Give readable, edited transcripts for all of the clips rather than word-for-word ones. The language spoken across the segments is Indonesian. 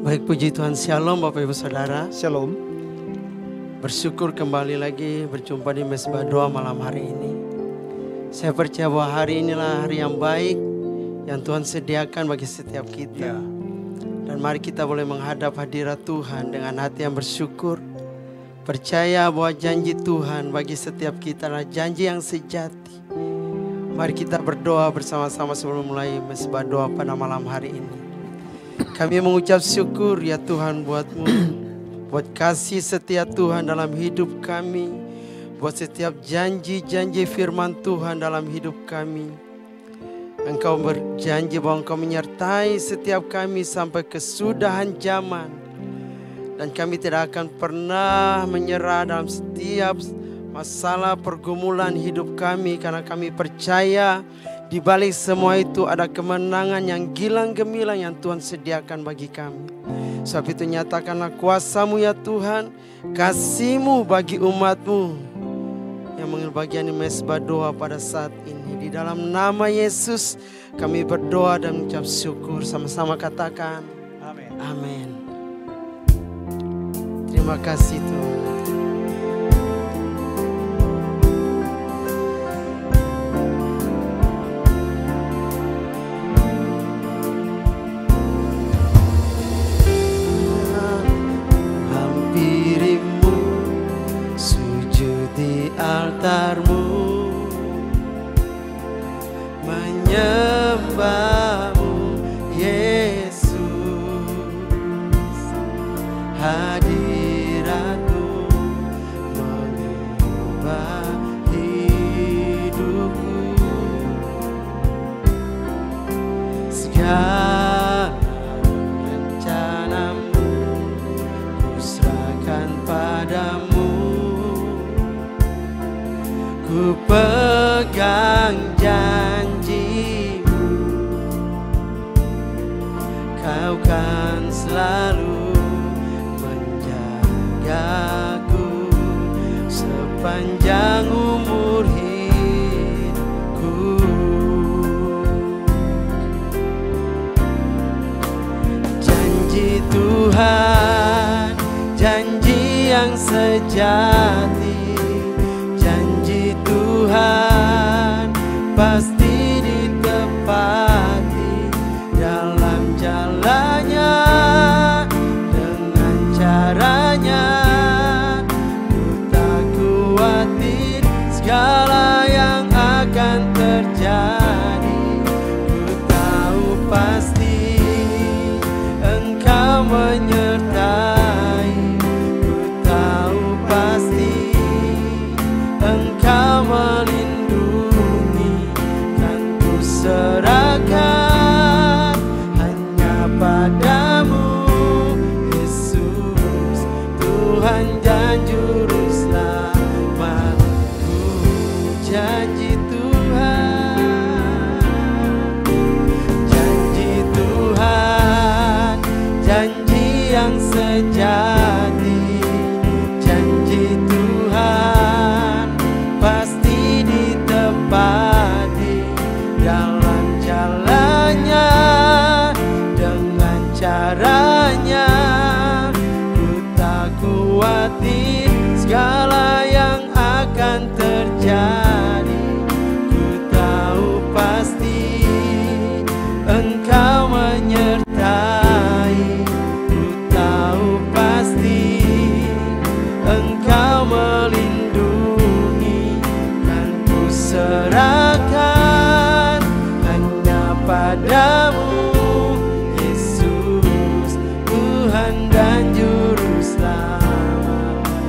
Baik, puji Tuhan. Shalom Bapak Ibu Saudara. Shalom. Bersyukur kembali lagi berjumpa di Mesbah Doa malam hari ini. Saya percaya bahwa hari inilah hari yang baik yang Tuhan sediakan bagi setiap kita. Dan mari kita boleh menghadap hadirat Tuhan dengan hati yang bersyukur. Percaya bahwa janji Tuhan bagi setiap kita adalah janji yang sejati. Mari kita berdoa bersama-sama sebelum mulai Mesbah Doa pada malam hari ini. Kami mengucap syukur ya Tuhan buat-Mu, buat kasih setia Tuhan dalam hidup kami, buat setiap janji-janji firman Tuhan dalam hidup kami. Engkau berjanji bahwa Engkau menyertai setiap kami sampai kesudahan zaman. Dan kami tidak akan pernah menyerah dalam setiap masalah pergumulan hidup kami, karena kami percaya di balik semua itu ada kemenangan yang gilang gemilang yang Tuhan sediakan bagi kami. Sebab itu nyatakanlah kuasa-Mu ya Tuhan, kasih-Mu bagi umat-Mu yang mengambil bagian di Mesbah Doa pada saat ini. Di dalam nama Yesus kami berdoa dan mengucap syukur. Sama-sama katakan amin. Amin. Terima kasih Tuhan. Altar-Mu, menyembah-Mu Yesus, hadirat-Mu mengubah hidupku. Segala rencana-Mu ku serahkan padamu. Ku pegang janji-Mu, Kau kan selalu menjagaku sepanjang umur hidupku. Janji Tuhan, janji yang sejati. Tuhan pasti ditepati dalam jalannya, dengan caranya. Ku tak khawatir segala yang akan terjadi. Ku tahu pasti Engkau menyertai. Ku tahu pasti Engkau melindungi, kan ku serahkan hanya padamu Yesus, Tuhan dan Juru Selamatku. Janji Tuhan, janji Tuhan, janji yang sejati. Janji Tuhan pasti ditepati dalam jalannya, dengan caranya. Ku tak khawatir segala yang akan terjadi. Ku tahu pasti Engkau menyertai. Ku tahu pasti Engkau melindungi, kan ku serahkan hanya padamu Yesus, Tuhan dan Juru Selamatku.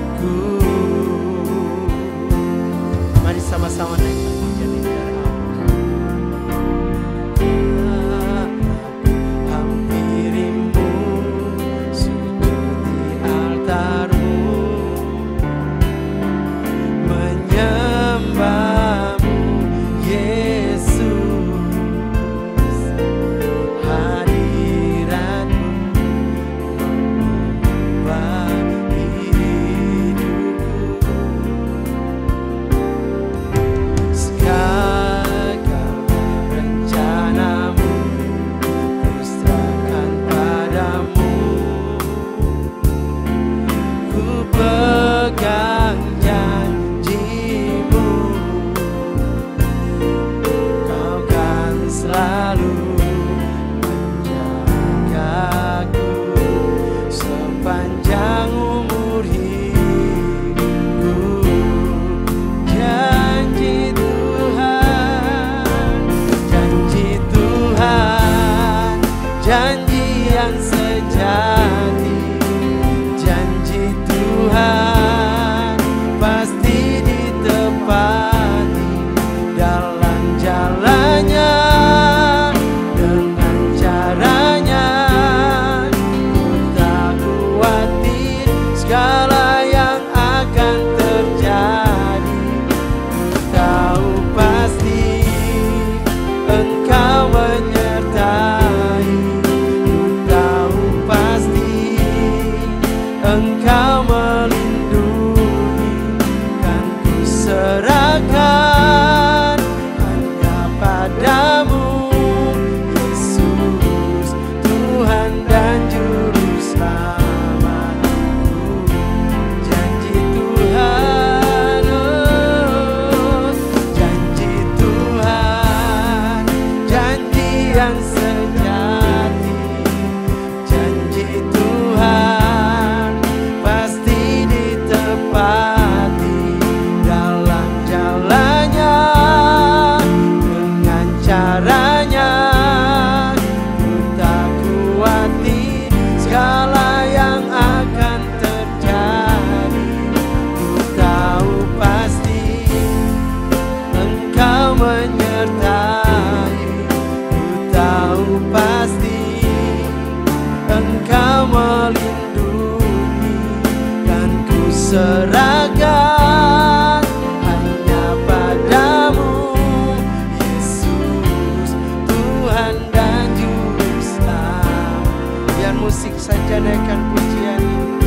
serahkan hanya padamu, Yesus, Tuhan dan Juru Selamat. Biar musik saja naikkan pujian ini.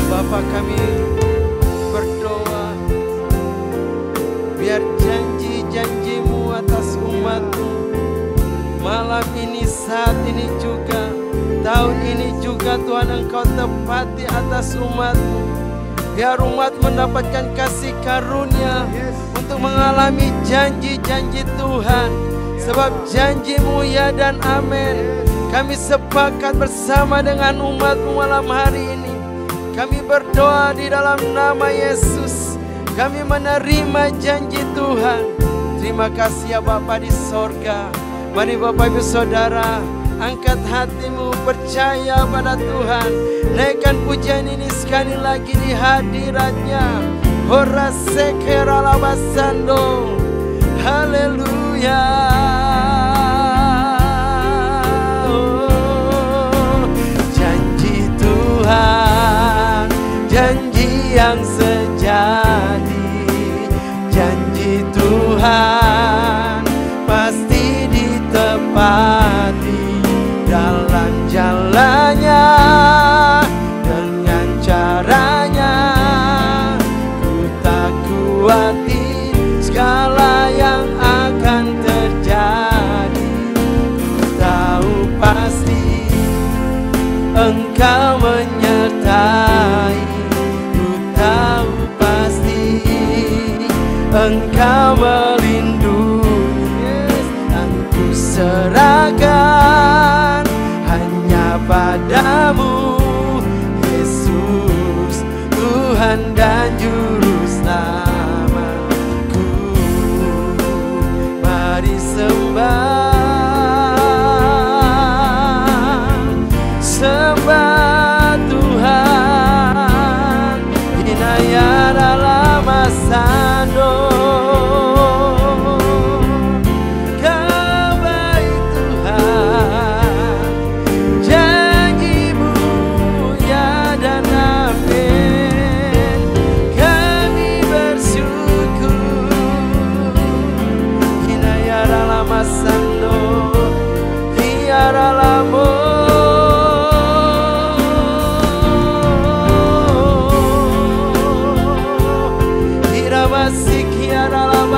Bapa, kami berdoa, biar janji-janji-Mu atas umat-Mu malam ini, saat ini juga, tahun ini juga Tuhan, Engkau tepati atas umat-Mu. Biar umat mendapatkan kasih karunia untuk mengalami janji-janji Tuhan. Sebab janji-Mu ya dan amin. Kami sepakat bersama dengan umat-Mu malam hari ini. Kami berdoa di dalam nama Yesus. Kami menerima janji Tuhan. Terima kasih ya Bapa di sorga. Mari Bapak Ibu Saudara, angkat hatimu, percaya pada Tuhan. Naikkan pujian ini sekali lagi di hadiratnya. Hora sekera labasando. Haleluya. Oh, janji Tuhan, janji yang sejati, janji Tuhan pasti ditepati dalam jalannya, dengan caranya. Ku tak khawatir segala yang akan terjadi. Ku tahu pasti Engkau menyertai. Ku tahu pasti Engkau melindungi. Dan ku serahkan hanya padamu, Yesus, Tuhan dan Juru Selamatku. Mari sembah Tuhan, inayat dalam masando. Kau baik Tuhan, janji-Mu ya dan amin. Kami bersyukur, inayat dalam masando, inayat dalam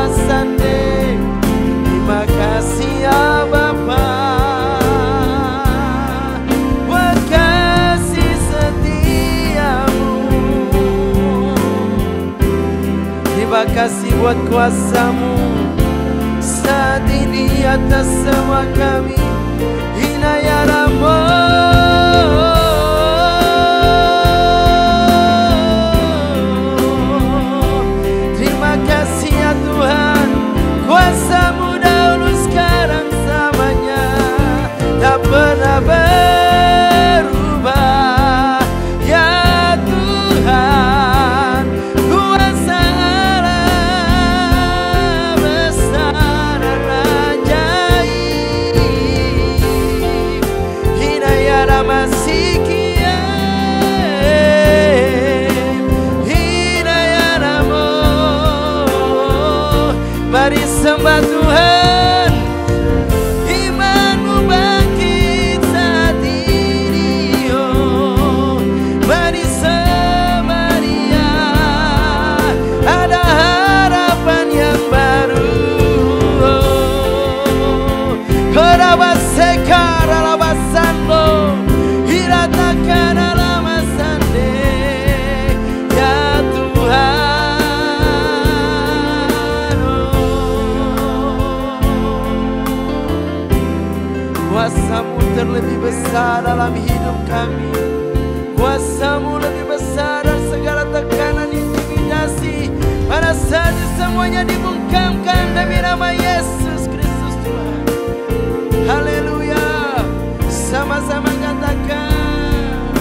Sande. Terima kasih ya Bapa, buat kasih setia-Mu. Terima kasih buat kuasa-Mu saat ini atas semua kami. Inayaramu. Tuhan, kuasa-Mu dahulu sekarang selamanya tak pernah berubah. Ya Tuhan, kuasa Allah besar dan ajaib. Hinayat Amasiki. Mari sembah Tuhan, iman-Mu bangkit saat ini. Oh, mari sembah Dia, ada harapan yang baru. Korabaseka ralabasando, hiratakan alamasande. Ya Tuhan, kuasa-Mu terlebih besar dalam hidup kami. Kuasa-Mu lebih besar dari segala tekanan, intimidasi. Pada saat semuanya dibungkamkan demi nama Yesus Kristus Tuhan. Haleluya. Sama-sama katakan,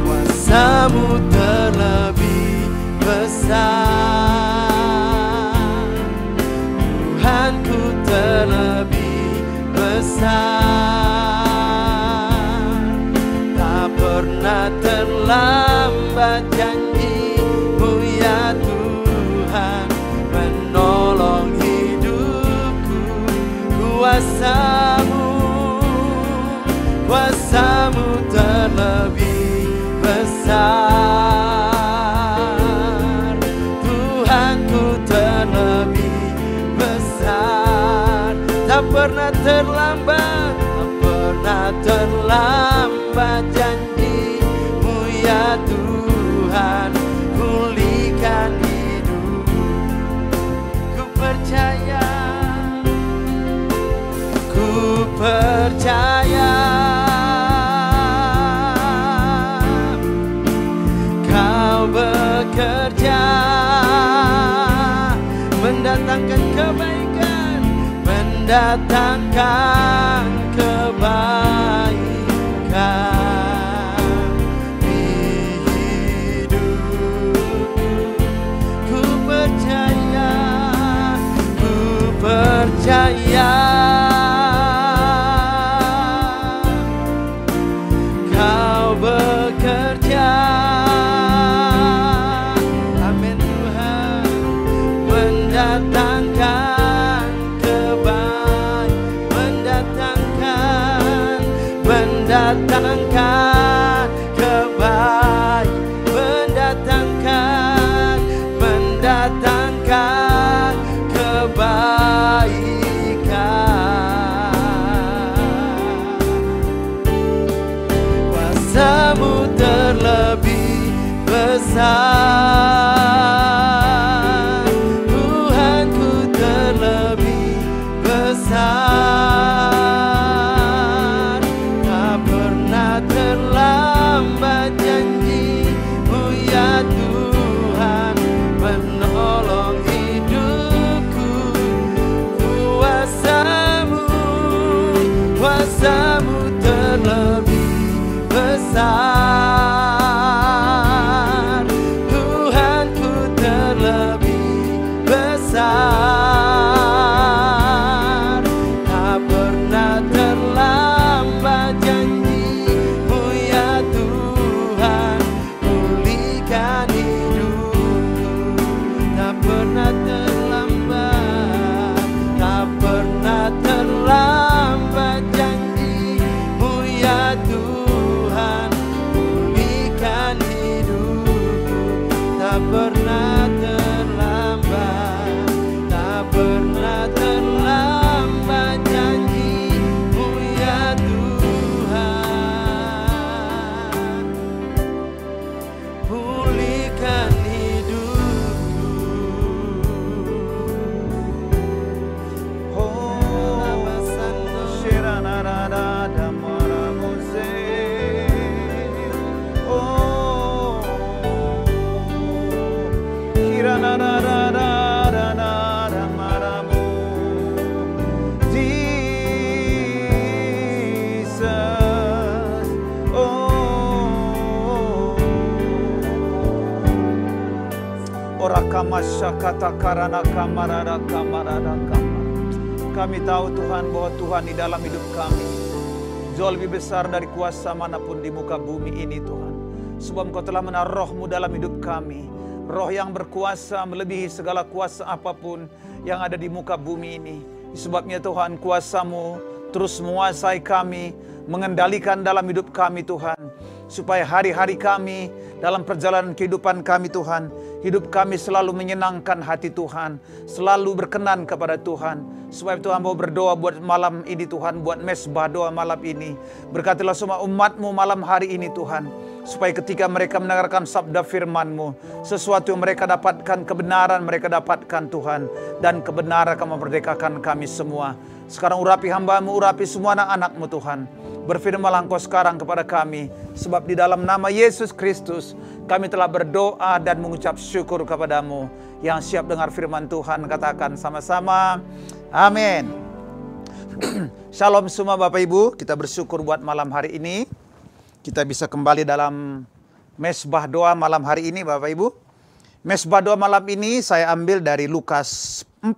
kuasa-Mu terlebih besar, Tuhanku terlebih besar. terlambat, janji-Mu ya Tuhan menolong hidupku. Kuasa-Mu terlebih besar. Tuhanku terlebih besar. Tak pernah terlambat, tak pernah terlambat, janji-Mu ya Tuhan pulihkan hidup. Ku percaya Kau bekerja mendatangkan kebaikan, mendatangkan kebaikan di hidupku. Ku percaya Kau bekerja, amin Tuhan, mendatangkan kebaikan, mendatangkan kebaikan, mendatangkan kebaikan. Kuasa-Mu terlebih besar. Tuhanku terlebih besar. Tak pernah terlambat, janji-Mu ya Tuhan menolong hidupku. Kuasa-Mu terlebih besar. Tuhanku terlebih besar. Tak pernah terlambat, janji-Mu ya Tuhan pulihkan hidupku. Tak pernah terlambat, tak pernah terlambat, janji-Mu ya Tuhan pulihkan hidupku. Tak pernah terlambat, tak pernah terlambat, janji-Mu ya Tuhan pulihkan hidupku. Kami tahu Tuhan bahwa Tuhan di dalam hidup kami jauh lebih besar dari kuasa manapun di muka bumi ini Tuhan. Sebab Engkau telah menaruh Roh-Mu dalam hidup kami. Roh yang berkuasa melebihi segala kuasa apapun yang ada di muka bumi ini. Sebabnya Tuhan, kuasa-Mu terus menguasai kami, mengendalikan dalam hidup kami Tuhan. Supaya hari-hari kami dalam perjalanan kehidupan kami Tuhan, hidup kami selalu menyenangkan hati Tuhan, selalu berkenan kepada Tuhan. Supaya Tuhan mau berdoa buat malam ini Tuhan, buat mesbah doa malam ini. Berkatilah semua umat-Mu malam hari ini Tuhan. Supaya ketika mereka mendengarkan sabda firman-Mu, sesuatu yang mereka dapatkan, kebenaran mereka dapatkan Tuhan. Dan kebenaran akan memerdekakan kami semua. Sekarang urapi hamba-Mu, urapi semua anak-anak-Mu Tuhan. Berfirmanlah Engkau sekarang kepada kami. Sebab di dalam nama Yesus Kristus kami telah berdoa dan mengucap syukur kepadamu. Yang siap dengar firman Tuhan katakan sama-sama. Amin. Shalom semua Bapak Ibu. Kita bersyukur buat malam hari ini. Kita bisa kembali dalam mesbah doa malam hari ini Bapak Ibu. Mesbah doa malam ini saya ambil dari Lukas 4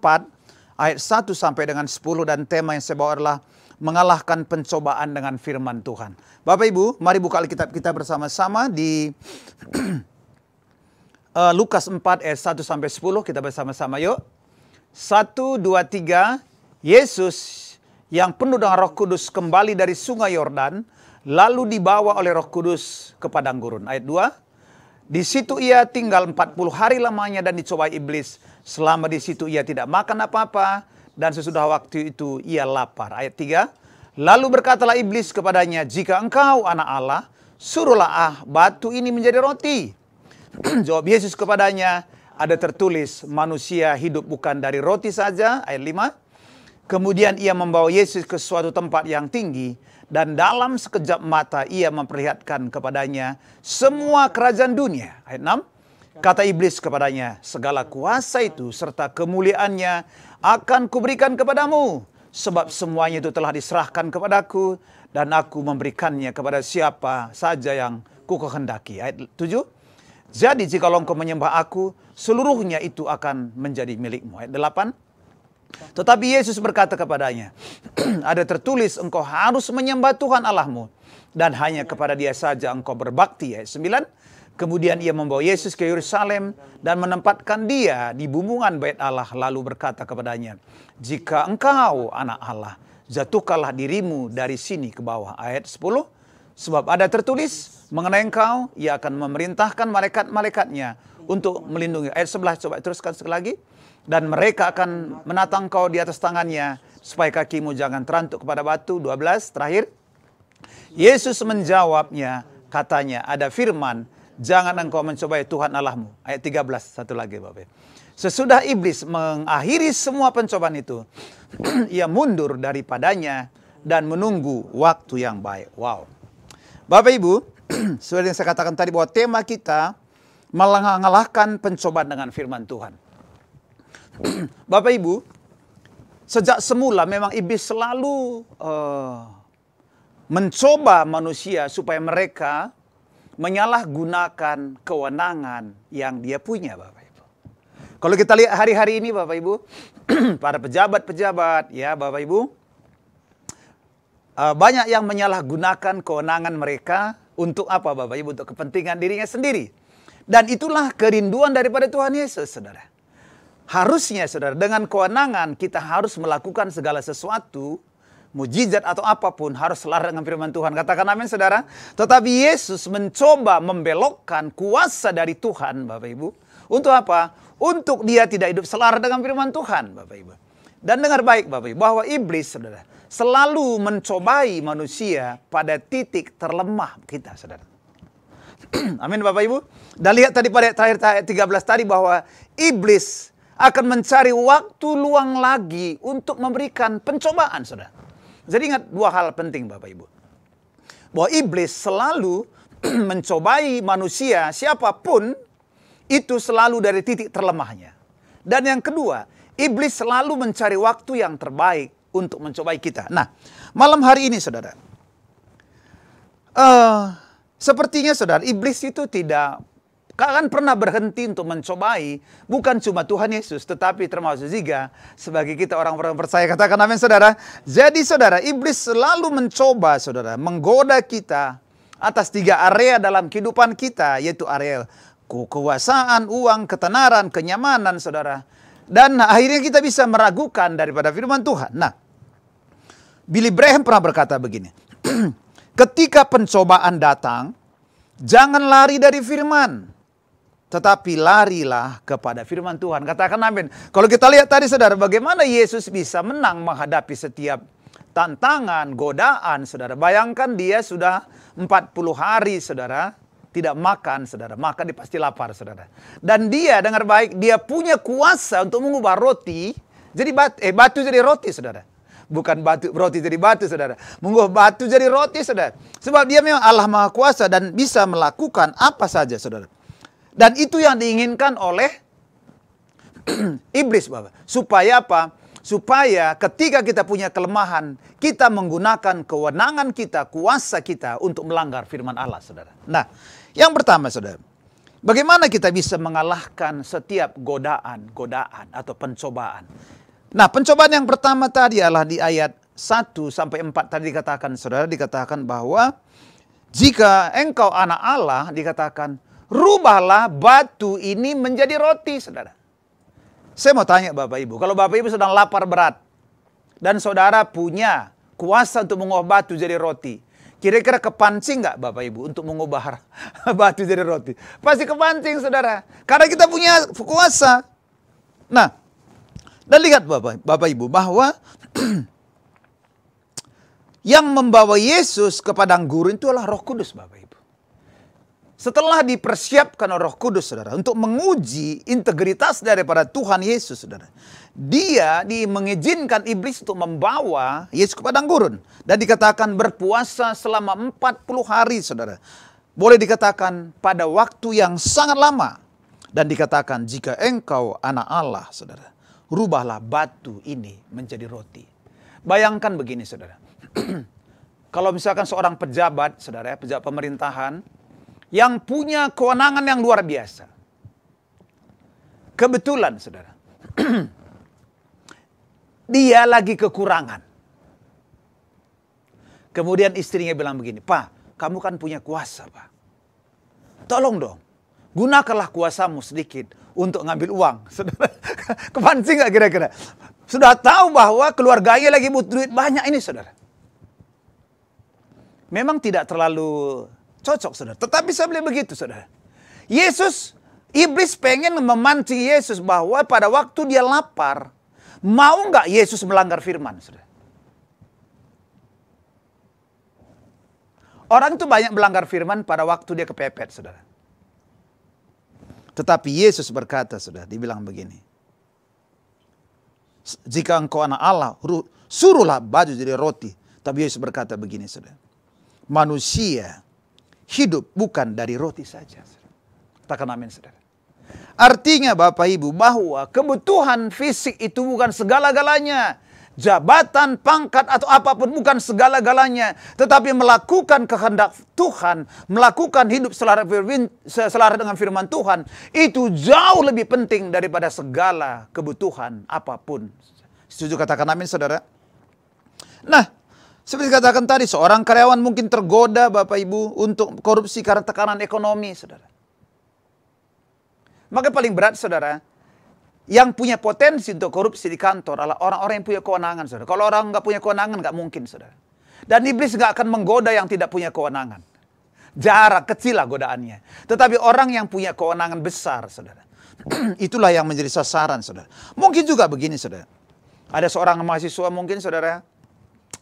ayat 1 sampai dengan 10. Dan tema yang saya bawa adalah mengalahkan pencobaan dengan firman Tuhan. Bapak Ibu, mari buka Alkitab kita bersama-sama di Lukas 4 ayat 1 sampai 10. Kita bersama-sama yuk. 1, 2, 3. Yesus yang penuh dengan Roh Kudus kembali dari sungai Yordan, lalu dibawa oleh Roh Kudus ke padang gurun. Ayat 2. Di situ ia tinggal 40 hari lamanya dan dicobai iblis. Selama di situ ia tidak makan apa-apa, dan sesudah waktu itu ia lapar. Ayat 3. Lalu berkatalah iblis kepadanya, jika engkau anak Allah, suruhlah batu ini menjadi roti. Jawab Yesus kepadanya, ada tertulis, manusia hidup bukan dari roti saja. Ayat 5. Kemudian ia membawa Yesus ke suatu tempat yang tinggi, dan dalam sekejap mata ia memperlihatkan kepadanya semua kerajaan dunia. Ayat 6. Kata iblis kepadanya, segala kuasa itu serta kemuliaannya akan kuberikan kepadamu, sebab semuanya itu telah diserahkan kepadaku, dan aku memberikannya kepada siapa saja yang kukehendaki. Ayat 7. Jadi jikalau engkau menyembah aku, seluruhnya itu akan menjadi milikmu. Ayat 8. Tetapi Yesus berkata kepadanya, ada tertulis engkau harus menyembah Tuhan Allahmu, dan hanya kepada Dia saja engkau berbakti. Ayat 9. Kemudian ia membawa Yesus ke Yerusalem dan menempatkan Dia di bumbungan bait Allah, lalu berkata kepadanya, jika engkau anak Allah, jatuhkanlah dirimu dari sini ke bawah. Ayat 10. Sebab ada tertulis mengenai engkau, Ia akan memerintahkan malaikat-malaikatnya untuk melindungi. Ayat 11, coba teruskan sekali lagi. Dan mereka akan menatang kau di atas tangannya, supaya kakimu jangan terantuk kepada batu. 12, terakhir. Yesus menjawabnya, katanya, ada firman, jangan engkau mencobai Tuhan Allahmu. Ayat 13, satu lagi Bapak. Sesudah iblis mengakhiri semua pencobaan itu, ia mundur daripadanya dan menunggu waktu yang baik. Wow. Bapak Ibu, seperti yang saya katakan tadi bahwa tema kita mengalahkan pencobaan dengan firman Tuhan. Bapak Ibu, sejak semula memang iblis selalu mencoba manusia supaya mereka menyalahgunakan kewenangan yang dia punya, Bapak Ibu. Kalau kita lihat hari-hari ini, Bapak Ibu, para pejabat-pejabat, ya Bapak Ibu, banyak yang menyalahgunakan kewenangan mereka untuk apa, Bapak Ibu? Untuk kepentingan dirinya sendiri. Dan itulah kerinduan daripada Tuhan Yesus, saudara. Harusnya, saudara, dengan kewenangan kita harus melakukan segala sesuatu, mujizat atau apapun, harus selaras dengan firman Tuhan. Katakan amin, saudara. Tetapi Yesus mencoba membelokkan kuasa dari Tuhan, Bapak Ibu. Untuk apa? Untuk dia tidak hidup selaras dengan firman Tuhan, Bapak Ibu. Dan dengar baik, Bapak Ibu, bahwa iblis, saudara, selalu mencobai manusia pada titik terlemah kita, saudara. Amin, Bapak Ibu. Dan lihat tadi pada terakhir ayat 13 tadi bahwa iblis akan mencari waktu luang lagi untuk memberikan pencobaan, saudara. Jadi ingat dua hal penting, Bapak Ibu. Bahwa iblis selalu mencobai manusia, siapapun, itu selalu dari titik terlemahnya. Dan yang kedua, iblis selalu mencari waktu yang terbaik untuk mencobai kita. Nah, malam hari ini, saudara, sepertinya, saudara, iblis itu tidak akan pernah berhenti untuk mencobai bukan cuma Tuhan Yesus, tetapi termasuk juga sebagai kita orang-orang percaya. Katakan amin, saudara. Jadi, saudara, iblis selalu mencoba, saudara, menggoda kita atas 3 area dalam kehidupan kita, yaitu area kekuasaan, uang, ketenaran, kenyamanan, saudara. Dan akhirnya kita bisa meragukan daripada firman Tuhan. Nah, Billy Graham pernah berkata begini, ketika pencobaan datang, jangan lari dari firman, tetapi larilah kepada firman Tuhan. Katakan amin. Kalau kita lihat tadi, saudara, bagaimana Yesus bisa menang menghadapi setiap tantangan, godaan, saudara. Bayangkan dia sudah 40 hari, saudara, tidak makan, saudara. Maka dia pasti lapar, saudara. Dan dia, dengar baik, dia punya kuasa untuk mengubah roti jadi batu jadi roti, saudara. Bukan roti jadi batu, saudara. Mengubah batu jadi roti, saudara. Sebab dia memang Allah Maha Kuasa dan bisa melakukan apa saja, saudara. Dan itu yang diinginkan oleh iblis, Bapak. Supaya apa? Supaya ketika kita punya kelemahan, kita menggunakan kewenangan kita, kuasa kita untuk melanggar firman Allah, saudara. Nah, yang pertama, saudara, bagaimana kita bisa mengalahkan setiap godaan atau pencobaan? Nah, pencobaan yang pertama tadi adalah di ayat 1 sampai 4 tadi dikatakan, saudara, dikatakan bahwa jika engkau anak Allah, dikatakan, rubahlah batu ini menjadi roti, saudara. Saya mau tanya Bapak Ibu, kalau Bapak Ibu sedang lapar berat, dan saudara punya kuasa untuk mengubah batu jadi roti, kira-kira kepancing nggak Bapak Ibu untuk mengubah batu jadi roti? Pasti kepancing, saudara. Karena kita punya kuasa. Nah, dan lihat Bapak Ibu, bahwa yang membawa Yesus ke padang gurun itu adalah Roh Kudus, Bapak Ibu. Setelah dipersiapkan oleh Roh Kudus, saudara, untuk menguji integritas daripada Tuhan Yesus, saudara, dia mengizinkan iblis untuk membawa Yesus ke padang gurun. Dan dikatakan berpuasa selama 40 hari, saudara. Boleh dikatakan pada waktu yang sangat lama. Dan dikatakan, jika engkau anak Allah, saudara, rubahlah batu ini menjadi roti. Bayangkan begini, saudara. Kalau misalkan seorang pejabat, saudara, pejabat pemerintahan, yang punya kewenangan yang luar biasa. Kebetulan, saudara, dia lagi kekurangan. Kemudian istrinya bilang begini, Pak, kamu kan punya kuasa, Pak. Tolong dong, gunakanlah kuasamu sedikit untuk ngambil uang. Saudara, kepancing nggak kira-kira? Sudah tahu bahwa keluarganya lagi butuh duit banyak ini, saudara. Memang tidak terlalu cocok, saudara. Tetapi saya bilang begitu, saudara. Iblis pengen memancing Yesus bahwa pada waktu dia lapar, mau nggak Yesus melanggar firman, saudara? Orang itu banyak melanggar firman pada waktu dia kepepet, saudara. Tetapi Yesus berkata, saudara, dibilang begini. Jika engkau anak Allah, suruhlah batu jadi roti. Tapi Yesus berkata begini, saudara. Manusia hidup bukan dari roti saja. Katakan amin, saudara. Artinya Bapak Ibu, bahwa kebutuhan fisik itu bukan segala-galanya. Jabatan, pangkat, atau apapun bukan segala-galanya. Tetapi melakukan kehendak Tuhan, melakukan hidup selaras dengan firman Tuhan, itu jauh lebih penting daripada segala kebutuhan apapun. Setuju katakan amin, saudara? Nah, seperti katakan tadi, seorang karyawan mungkin tergoda, Bapak Ibu, untuk korupsi karena tekanan ekonomi, saudara. Maka paling berat, saudara, yang punya potensi untuk korupsi di kantor adalah orang-orang yang punya kewenangan, saudara. Kalau orang nggak punya kewenangan, nggak mungkin, saudara. Dan iblis nggak akan menggoda yang tidak punya kewenangan. Jarak kecil lah godaannya. Tetapi orang yang punya kewenangan besar, saudara, itulah yang menjadi sasaran, saudara. Mungkin juga begini, saudara. Ada seorang mahasiswa mungkin, saudara,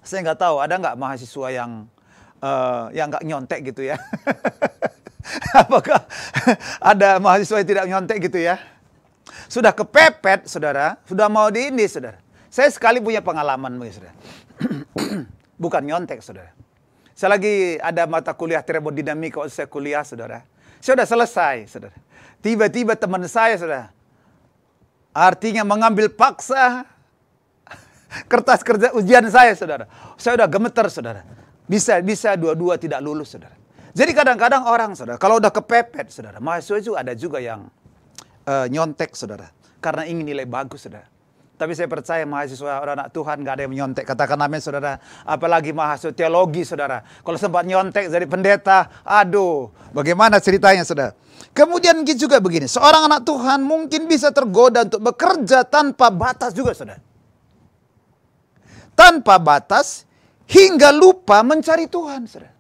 saya nggak tahu, ada nggak mahasiswa yang nggak nyontek gitu ya? Apakah ada mahasiswa yang tidak nyontek gitu ya? Sudah kepepet, saudara, sudah mau di ini, saudara. Saya sekali punya pengalaman, saudara. Bukan nyontek, saudara. Saya lagi ada mata kuliah termodinamika waktu saya kuliah, saudara. Saya sudah selesai, saudara. Tiba-tiba teman saya, saudara, artinya mengambil paksa kertas kerja ujian saya, saudara. Saya udah gemeter, saudara. Bisa dua-dua tidak lulus, saudara. Jadi kadang-kadang orang, saudara, kalau udah kepepet, saudara, mahasiswa itu ada juga yang nyontek, saudara, karena ingin nilai bagus, saudara. Tapi saya percaya mahasiswa orang anak Tuhan gak ada yang menyontek. Katakan amin, saudara. Apalagi mahasiswa teologi, saudara. Kalau sempat nyontek dari pendeta, aduh, bagaimana ceritanya, saudara? Kemudian juga begini, seorang anak Tuhan mungkin bisa tergoda untuk bekerja tanpa batas juga, saudara. Tanpa batas hingga lupa mencari Tuhan, saudara.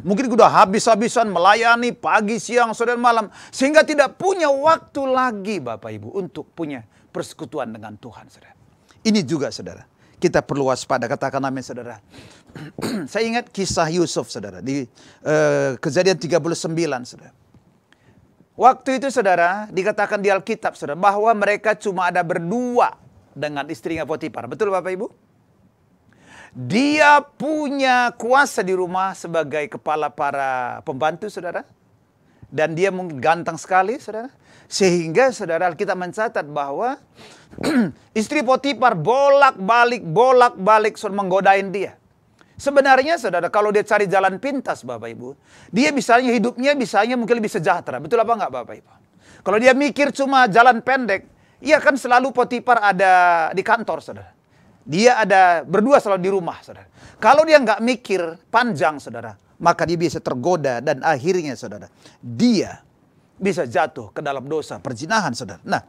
Mungkin sudah habis-habisan melayani pagi, siang, sore, malam. Sehingga tidak punya waktu lagi, Bapak Ibu, untuk punya persekutuan dengan Tuhan, saudara. Ini juga, saudara, kita perlu waspada. Katakan amin, saudara. Saya ingat kisah Yusuf, saudara, di Kejadian 39, saudara. Waktu itu, saudara, dikatakan di Alkitab, saudara, bahwa mereka cuma ada berdua dengan istrinya Potifar. Betul, Bapak Ibu? Dia punya kuasa di rumah sebagai kepala para pembantu, saudara. Dan dia mungkin ganteng sekali, saudara. Sehingga, saudara, kita mencatat bahwa istri Potifar bolak-balik menggodain dia. Sebenarnya, saudara, kalau dia cari jalan pintas, Bapak Ibu, dia hidupnya mungkin lebih sejahtera. Betul apa enggak, Bapak Ibu? Kalau dia mikir cuma jalan pendek, iya kan selalu Potifar ada di kantor, saudara. Dia ada berdua selalu di rumah, saudara. Kalau dia nggak mikir panjang, saudara, maka dia bisa tergoda dan akhirnya, saudara, dia bisa jatuh ke dalam dosa perzinahan, saudara. Nah,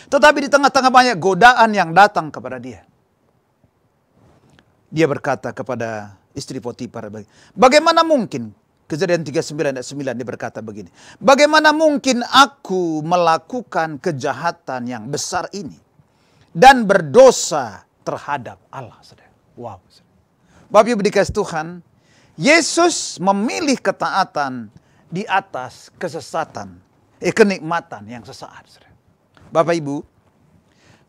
tetapi di tengah-tengah banyak godaan yang datang kepada dia, dia berkata kepada istri Potifar, bagaimana mungkin, Kejadian 39 ayat 9 dia berkata begini, bagaimana mungkin aku melakukan kejahatan yang besar ini dan berdosa terhadap Allah, saudara. Wow, saudara. Bapak Ibu dikasih Tuhan, Yesus memilih ketaatan di atas kesesatan, kenikmatan yang sesaat, saudara. Bapak Ibu,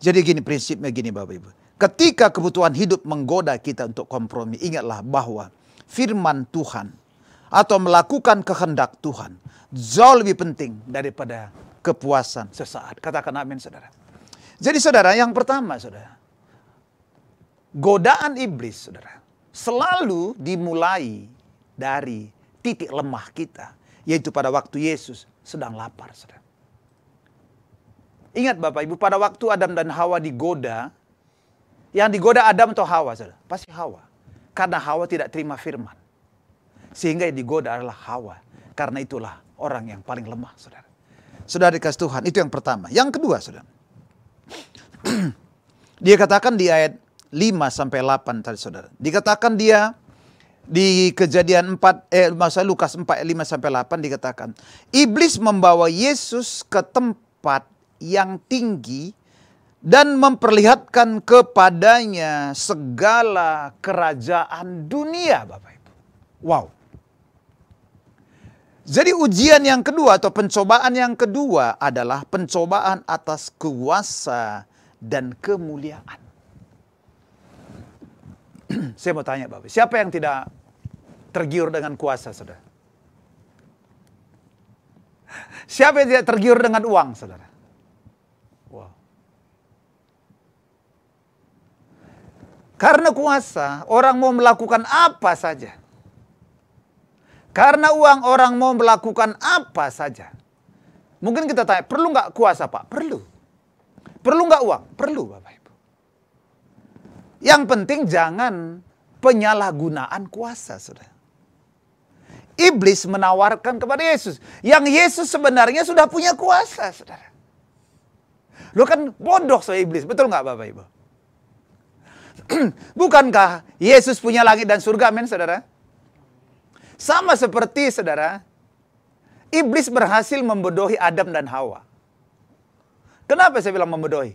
jadi gini prinsipnya gini Bapak Ibu. Ketika kebutuhan hidup menggoda kita untuk kompromi, ingatlah bahwa firman Tuhan atau melakukan kehendak Tuhan jauh lebih penting daripada kepuasan sesaat. Katakan amin, saudara. Jadi saudara, yang pertama, saudara, godaan iblis, saudara, selalu dimulai dari titik lemah kita, yaitu pada waktu Yesus sedang lapar, saudara. Ingat Bapak Ibu, pada waktu Adam dan Hawa digoda, yang digoda Adam atau Hawa, saudara? Pasti Hawa. Karena Hawa tidak terima firman. Sehingga yang digoda adalah Hawa. Karena itulah orang yang paling lemah, saudara. Saudara dikasih Tuhan, itu yang pertama. Yang kedua, saudara. Dia katakan di ayat 5-8 tadi, saudara. Dikatakan dia di Kejadian 4, Lukas 4, 5-8 dikatakan, iblis membawa Yesus ke tempat yang tinggi dan memperlihatkan kepadanya segala kerajaan dunia, Bapak Ibu. Wow. Jadi ujian yang kedua atau pencobaan yang kedua adalah pencobaan atas kuasa dan kemuliaan. Saya mau tanya Bapak, siapa yang tidak tergiur dengan kuasa, saudara? Siapa yang tidak tergiur dengan uang, saudara? Wow. Karena kuasa, orang mau melakukan apa saja. Karena uang, orang mau melakukan apa saja. Mungkin kita tanya, perlu nggak kuasa, Pak? Perlu. Perlu nggak uang? Perlu, Bapak Ibu. Yang penting jangan penyalahgunaan kuasa, saudara. Iblis menawarkan kepada Yesus. Yang Yesus sebenarnya sudah punya kuasa, saudara. Lo kan bodoh soal iblis, betul nggak Bapak Ibu? Bukankah Yesus punya langit dan surga, amin, saudara? Sama seperti, saudara, iblis berhasil membodohi Adam dan Hawa. Kenapa saya bilang membodohi?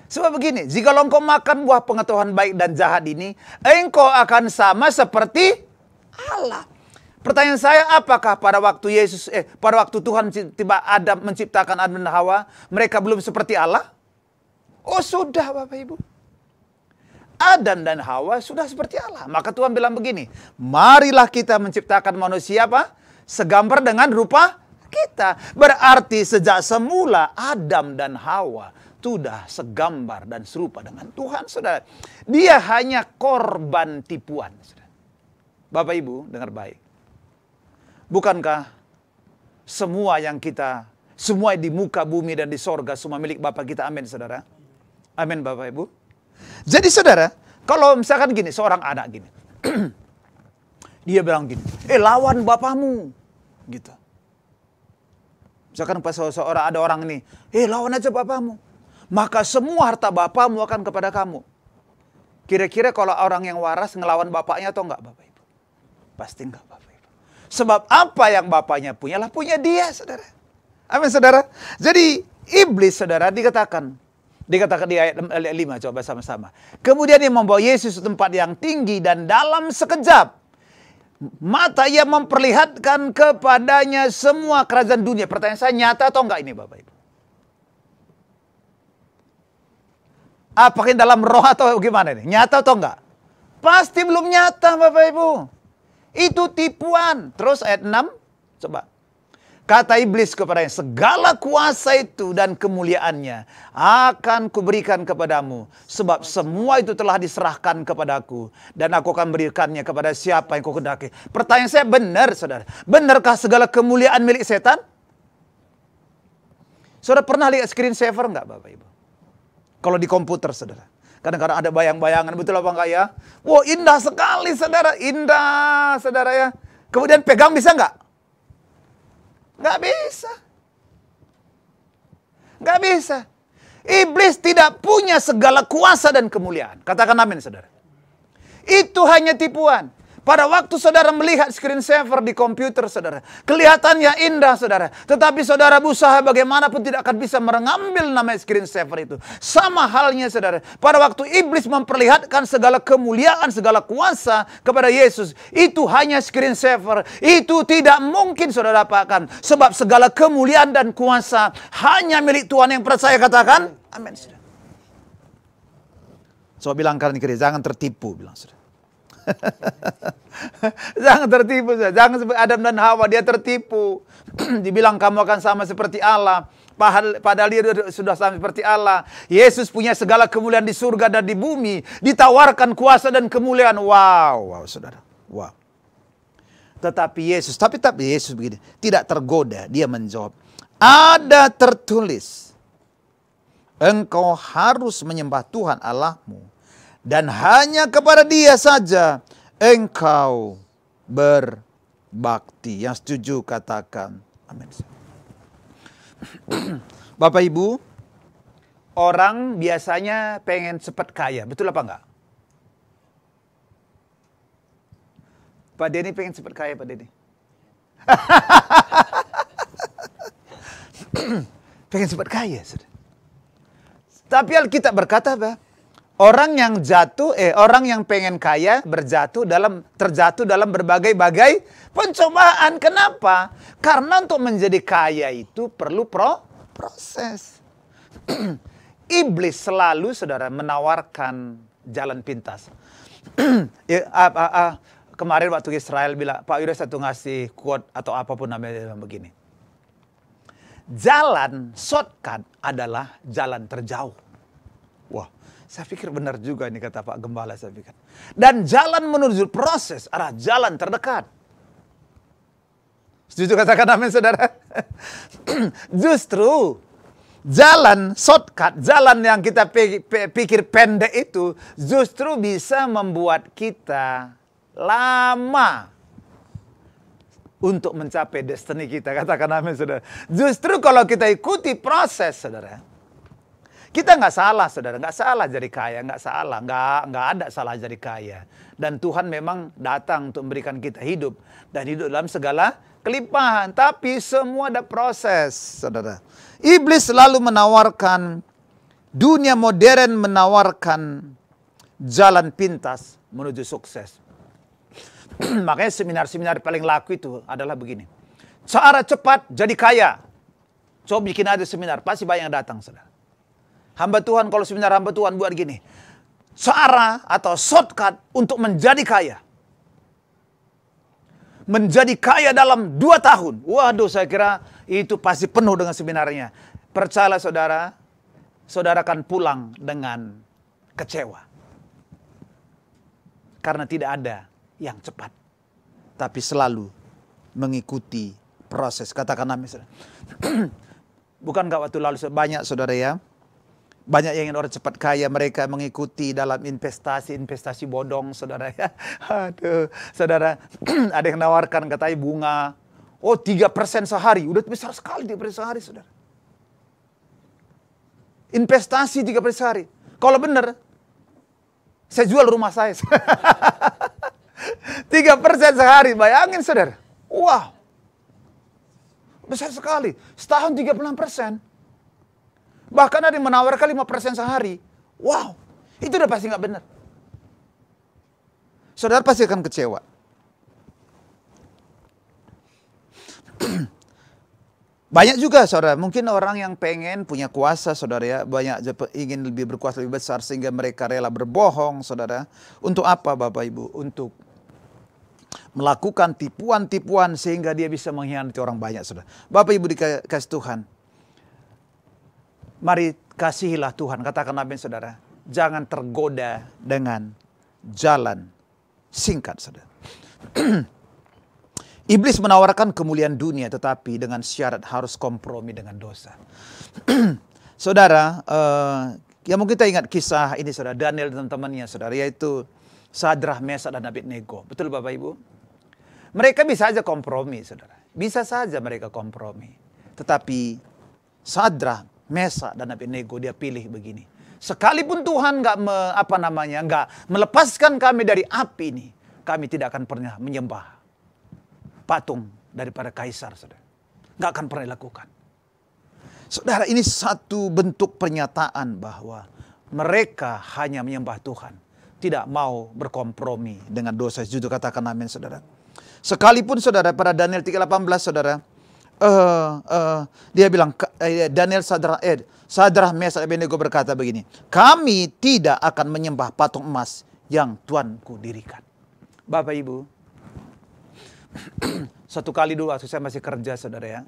Sebab begini, jika engkau makan buah pengetahuan baik dan jahat ini, engkau akan sama seperti Allah. Pertanyaan saya, apakah pada waktu Tuhan menciptakan Adam dan Hawa, mereka belum seperti Allah? Oh sudah Bapak Ibu. Adam dan Hawa sudah seperti Allah. Maka Tuhan bilang begini, marilah kita menciptakan manusia apa? Segambar dengan rupa kita. Berarti sejak semula Adam dan Hawa sudah segambar dan serupa dengan Tuhan, saudara. Dia hanya korban tipuan, saudara. Bapak Ibu, dengar baik. Bukankah semua di muka bumi dan di sorga, semua milik Bapak kita, amin, saudara? Amin, Bapak Ibu. Jadi saudara, kalau misalkan gini, seorang anak gini, dia bilang gini, lawan bapakmu, gitu. Misalkan pas ada orang ini, lawan aja bapakmu, maka semua harta bapakmu akan kepada kamu. Kira-kira kalau orang yang waras ngelawan bapaknya atau enggak, Bapak Ibu? Pasti enggak, Bapak Ibu. Sebab apa yang bapaknya punya lah punya dia, saudara. Amin, saudara. Jadi iblis, saudara, dikatakan di ayat 5, coba sama-sama. Kemudian dia membawa Yesus ke tempat yang tinggi dan dalam sekejap mata ia memperlihatkan kepadanya semua kerajaan dunia. Pertanyaan saya, nyata atau enggak ini Bapak Ibu? Apakah dalam roh atau gimana ini? Nyata atau enggak? Pasti belum nyata Bapak Ibu. Itu tipuan. Terus ayat 6, coba. Kata iblis kepadanya, segala kuasa itu dan kemuliaannya akan kuberikan kepadamu. Sebab semua itu telah diserahkan kepadaku. Dan aku akan berikannya kepada siapa yang kau kehendaki. Pertanyaan saya, benar saudara? Benarkah segala kemuliaan milik setan? Saudara pernah lihat screen saver enggak Bapak Ibu? Kalau di komputer saudara. Kadang-kadang ada bayang-bayangan, betul apa enggak ya? Wow, indah sekali saudara, indah saudara ya. Kemudian pegang bisa enggak? Enggak bisa. Enggak bisa. Iblis tidak punya segala kuasa dan kemuliaan. Katakan amin saudara. Itu hanya tipuan. Pada waktu saudara melihat screensaver di komputer saudara, kelihatannya indah saudara. Tetapi saudara berusaha bagaimanapun tidak akan bisa mengambil nama screensaver itu. Sama halnya saudara, pada waktu iblis memperlihatkan segala kemuliaan, segala kuasa kepada Yesus, itu hanya screensaver. Itu tidak mungkin saudara dapatkan. Sebab segala kemuliaan dan kuasa hanya milik Tuhan yang percaya. Katakan, amin saudara. So bilang kalian kiri, jangan tertipu, bilang saudara. Jangan tertipu, jangan seperti Adam dan Hawa, dia tertipu. Dibilang kamu akan sama seperti Allah, padahal dia sudah sama seperti Allah. Yesus punya segala kemuliaan di surga dan di bumi, ditawarkan kuasa dan kemuliaan. Wow, saudara, wow. Tetapi Yesus begini, tidak tergoda, dia menjawab, ada tertulis, engkau harus menyembah Tuhan Allahmu, dan hanya kepada Dia saja engkau berbakti. Yang setuju katakan amin. Bapak Ibu, orang biasanya pengen cepat kaya, betul apa enggak? Pak Denny pengen cepat kaya, Pak Denny. Pengen cepat kaya, saudara. Tapi Alkitab berkata apa? Orang yang pengen kaya terjatuh dalam berbagai-bagai pencobaan. Kenapa? Karena untuk menjadi kaya itu perlu proses. Iblis selalu saudara menawarkan jalan pintas. Kemarin waktu Israel bilang, Pak Yudha satu ngasih quote atau apapun namanya begini. Jalan shortcut adalah jalan terjauh. Wah, saya pikir benar juga ini kata Pak Gembala, saya pikir. Dan jalan menuju proses adalah jalan terdekat. Setuju katakan amin saudara? Justru jalan shortcut, jalan yang kita pikir pendek itu justru bisa membuat kita lama untuk mencapai destiny kita. Katakan amin saudara. Justru kalau kita ikuti proses saudara, kita nggak salah saudara, nggak salah jadi kaya, nggak ada salah jadi kaya. Dan Tuhan memang datang untuk memberikan kita hidup, dan hidup dalam segala kelimpahan. Tapi semua ada proses saudara. Iblis selalu menawarkan, dunia modern menawarkan jalan pintas menuju sukses. Makanya seminar-seminar paling laku itu adalah begini. Cara cepat jadi kaya. Coba bikin aja seminar, pasti banyak yang datang saudara. Hamba Tuhan, kalau seminar hamba Tuhan buat gini. Cara atau shortcut untuk menjadi kaya. Menjadi kaya dalam 2 tahun. Waduh, saya kira itu pasti penuh dengan seminarnya. Percayalah saudara, saudara akan pulang dengan kecewa. Karena tidak ada yang cepat. Tapi selalu mengikuti proses. Katakan amin saudara. Bukan nggak waktu lalu banyak saudara ya. Banyak yang ingin orang cepat kaya, mereka mengikuti dalam investasi bodong, saudara ya. Aduh, saudara, ada yang nawarkan katanya bunga, 3% sehari, udah besar sekali 3% sehari, saudara. Investasi 3% sehari. Kalau benar, saya jual rumah saya. 3% sehari, bayangin saudara. Wow, besar sekali. Setahun 36%. Bahkan ada yang menawarkan 5% sehari. Wow, itu udah pasti nggak benar. Saudara pasti akan kecewa. Banyak juga saudara, mungkin orang yang pengen punya kuasa saudara ya. Banyak ingin lebih berkuasa lebih besar sehingga mereka rela berbohong saudara. Untuk apa Bapak Ibu? Untuk melakukan tipuan-tipuan sehingga dia bisa mengkhianati orang banyak saudara. Bapak Ibu dikasih Tuhan. Mari kasihilah Tuhan, katakan amin saudara. Jangan tergoda dengan jalan singkat saudara. Iblis menawarkan kemuliaan dunia tetapi dengan syarat harus kompromi dengan dosa. Saudara, Ya mungkin kita ingat kisah ini saudara, Daniel dan teman-temannya saudara, yaitu Sadrah, Mesak dan Abednego. Betul Bapak Ibu? Mereka bisa saja kompromi saudara. Bisa saja mereka kompromi. Tetapi Sadrah, Mesak dan Abednego dia pilih begini. Sekalipun Tuhan nggak melepaskan kami dari api ini, kami tidak akan pernah menyembah patung daripada kaisar saudara. Nggak akan pernah dilakukan. Saudara, ini satu bentuk pernyataan bahwa mereka hanya menyembah Tuhan. Tidak mau berkompromi dengan dosa. Jujur katakan amin saudara. Sekalipun saudara pada Daniel 3:18 saudara. Dia bilang, Sadrah, Mesak, Abednego berkata begini. Kami tidak akan menyembah patung emas yang Tuanku dirikan. Bapak Ibu. Satu kali dulu waktu saya masih kerja saudara ya.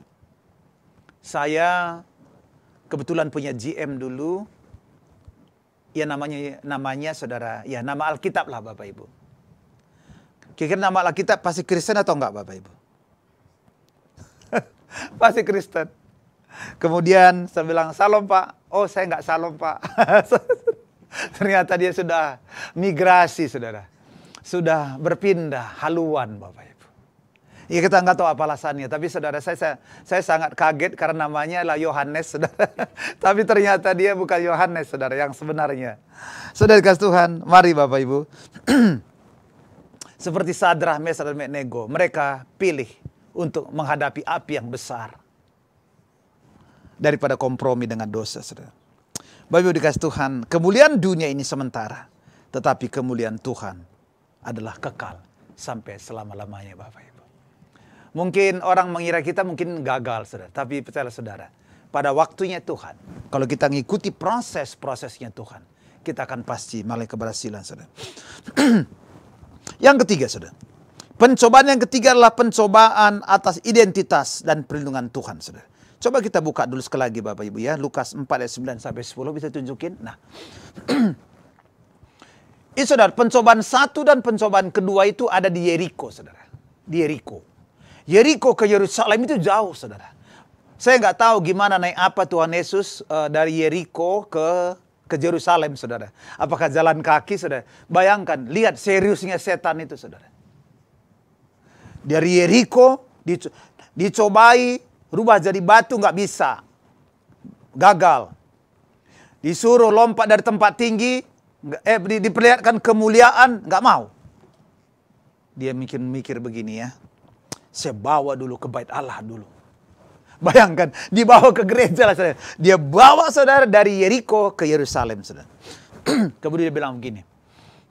Saya kebetulan punya GM dulu. Ya namanya saudara, ya nama Alkitab lah Bapak Ibu. Kira-kira nama Alkitab pasti Kristen atau enggak Bapak Ibu? Pasti Kristen. Kemudian saya bilang, "Salam Pak." "Oh, saya enggak salam Pak." Ternyata dia sudah migrasi saudara. Sudah berpindah haluan Bapak Ibu. Ya kita nggak tahu apa alasannya. Tapi saudara saya sangat kaget karena namanya adalah Yohanes saudara. Tapi ternyata dia bukan Yohanes saudara yang sebenarnya. Saudara kasih Tuhan, mari Bapak Ibu. Seperti Sadrah, Mesak dan Abednego. Mereka pilih untuk menghadapi api yang besar. Daripada kompromi dengan dosa saudara. Bapak Ibu dikasih Tuhan, kemuliaan dunia ini sementara. Tetapi kemuliaan Tuhan adalah kekal sampai selama-lamanya Bapak Ibu. Mungkin orang mengira kita mungkin gagal saudara. Tapi percayalah saudara, pada waktunya Tuhan, kalau kita mengikuti prosesnya Tuhan, kita akan pasti mengalami keberhasilan saudara. Yang ketiga saudara. Pencobaan yang ketiga adalah pencobaan atas identitas dan perlindungan Tuhan saudara. Coba kita buka dulu sekali lagi Bapak Ibu ya. Lukas 4 ayat 9 sampai 10 bisa tunjukin. Nah. Ini saudara, pencobaan satu dan pencobaan kedua itu ada di Yeriko saudara. Di Yeriko. Yeriko ke Yerusalem itu jauh saudara. Saya nggak tahu gimana naik apa Tuhan Yesus dari Yeriko ke Yerusalem saudara. Apakah jalan kaki saudara? Bayangkan, lihat seriusnya setan itu saudara. Dari Yeriko dicobai rubah jadi batu nggak bisa. Gagal. Disuruh lompat dari tempat tinggi, diperlihatkan kemuliaan, nggak mau. Dia mikir begini ya. Saya bawa dulu ke bait Allah dulu. Bayangkan, dibawa ke gereja lah saudara. Dia bawa saudara dari Yeriko ke Yerusalem saudara. Kemudian dia bilang begini.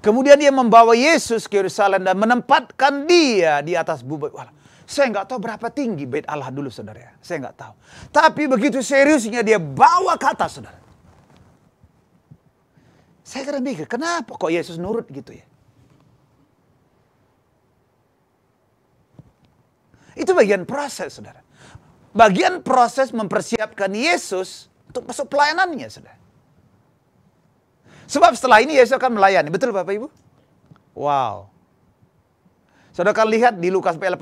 Kemudian dia membawa Yesus ke Yerusalem dan menempatkan dia di atas bukit Allah. Saya nggak tahu berapa tinggi bait Allah dulu saudara. Saya nggak tahu. Tapi begitu seriusnya dia bawa ke atas saudara. Saya kadang mikir, kenapa kok Yesus nurut gitu ya? Itu bagian proses, saudara. Bagian proses mempersiapkan Yesus untuk masuk pelayanannya, saudara. Sebab setelah ini Yesus akan melayani. Betul Bapak Ibu? Wow. Saudara akan lihat di Lukas 18,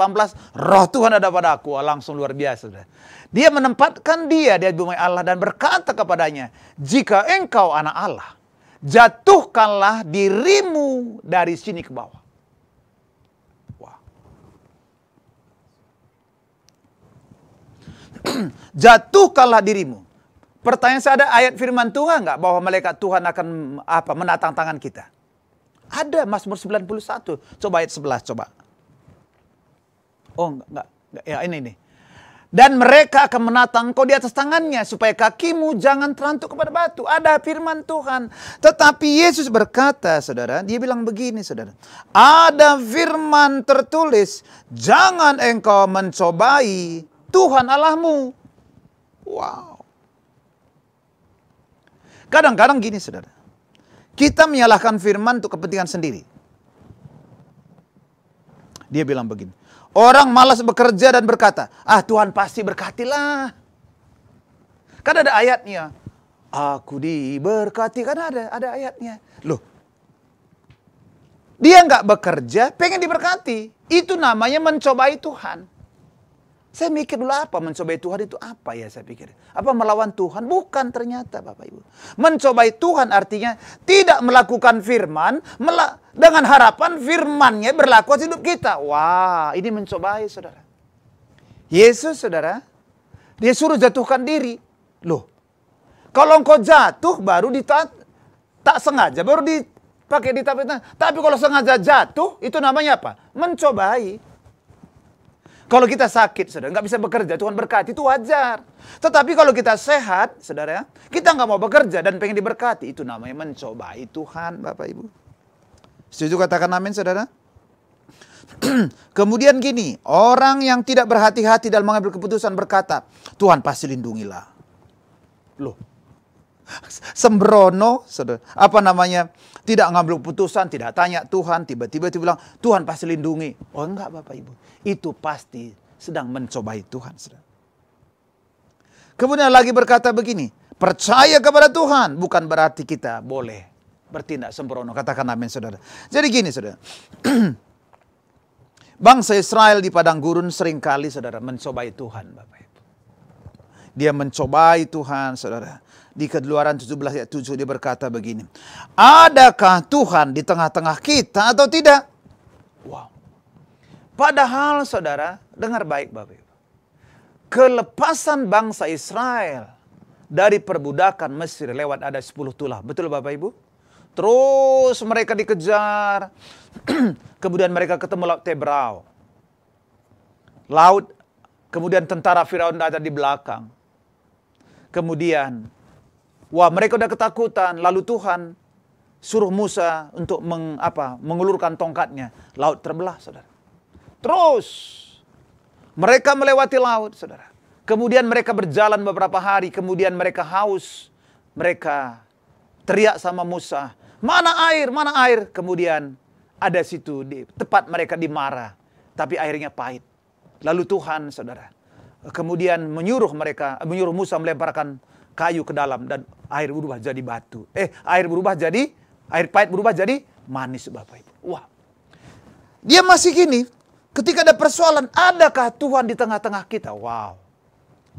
Roh Tuhan ada pada aku. Langsung luar biasa, saudara. Dia menempatkan dia di bumi Allah dan berkata kepadanya, jika engkau anak Allah, jatuhkanlah dirimu dari sini ke bawah. Jatuhkanlah dirimu. Pertanyaan saya, ada ayat firman Tuhan nggak bahwa malaikat Tuhan akan menatang tangan kita? Ada, Mazmur 91. Coba ayat 11, coba. Oh, enggak. Ya, ini. Dan mereka akan menatang kau di atas tangannya supaya kakimu jangan terantuk kepada batu. Ada firman Tuhan. Tetapi Yesus berkata, saudara, dia bilang begini, saudara. Ada firman tertulis, jangan engkau mencobai Tuhan Allahmu. Wow. Kadang-kadang gini, saudara. Kita menyalahkan firman untuk kepentingan sendiri. Dia bilang begini. Orang malas bekerja dan berkata, Tuhan pasti berkatilah. Kan ada ayatnya. Aku diberkati, kan ada ayatnya. Loh. Dia nggak bekerja, pengen diberkati. Itu namanya mencobai Tuhan. Saya mikir dulu apa mencobai Tuhan itu apa ya saya pikir. Apa melawan Tuhan? Bukan ternyata Bapak Ibu. Mencobai Tuhan artinya tidak melakukan firman dengan harapan firman-Nya berlaku di hidup kita. Wah, ini mencobai saudara. Yesus saudara, dia suruh jatuhkan diri. Loh, kalau engkau jatuh baru tak sengaja baru dipakai ditapis. Tapi kalau sengaja jatuh itu namanya apa? Mencobai. Kalau kita sakit, saudara, nggak bisa bekerja, Tuhan berkati, itu wajar. Tetapi kalau kita sehat, saudara, kita nggak mau bekerja dan pengen diberkati, itu namanya mencobai Tuhan, Bapak Ibu. Setuju katakan amin, saudara? Kemudian gini, orang yang tidak berhati-hati dalam mengambil keputusan berkata, Tuhan pasti lindungilah. Loh, sembrono, saudara, tidak ngambil keputusan, tidak tanya Tuhan, tiba-tiba bilang, Tuhan pasti lindungi. Oh enggak Bapak Ibu, itu pasti sedang mencobai Tuhan, saudara. Kemudian lagi berkata begini, percaya kepada Tuhan, bukan berarti kita boleh bertindak sembrono. Katakan amin, saudara. Jadi gini, saudara. Bangsa Israel di padang gurun seringkali, saudara, mencobai Tuhan, Bapak Ibu. Dia mencobai Tuhan, saudara. Di Keluaran 17 ayat 7 dia berkata begini. Adakah Tuhan di tengah-tengah kita atau tidak? Wow. Padahal saudara, dengar baik Bapak Ibu. Kelepasan bangsa Israel dari perbudakan Mesir lewat ada 10 tulah. Betul Bapak Ibu? Terus mereka dikejar. Kemudian mereka ketemu Laut Tebrau. Kemudian tentara Firaun ada di belakang. Kemudian mereka udah ketakutan. Lalu Tuhan suruh Musa untuk mengulurkan tongkatnya. Laut terbelah, saudara. Terus mereka melewati laut, saudara. Kemudian mereka berjalan beberapa hari. Kemudian mereka haus. Mereka teriak sama Musa. Mana air? Mana air? Kemudian ada situ di tempat mereka dimarah. Tapi airnya pahit. Lalu Tuhan, saudara, kemudian menyuruh Musa melemparkan kayu ke dalam dan air berubah jadi batu. Air pahit berubah jadi manis, Bapak Ibu. Wah. Dia masih gini, ketika ada persoalan, adakah Tuhan di tengah-tengah kita? Wow.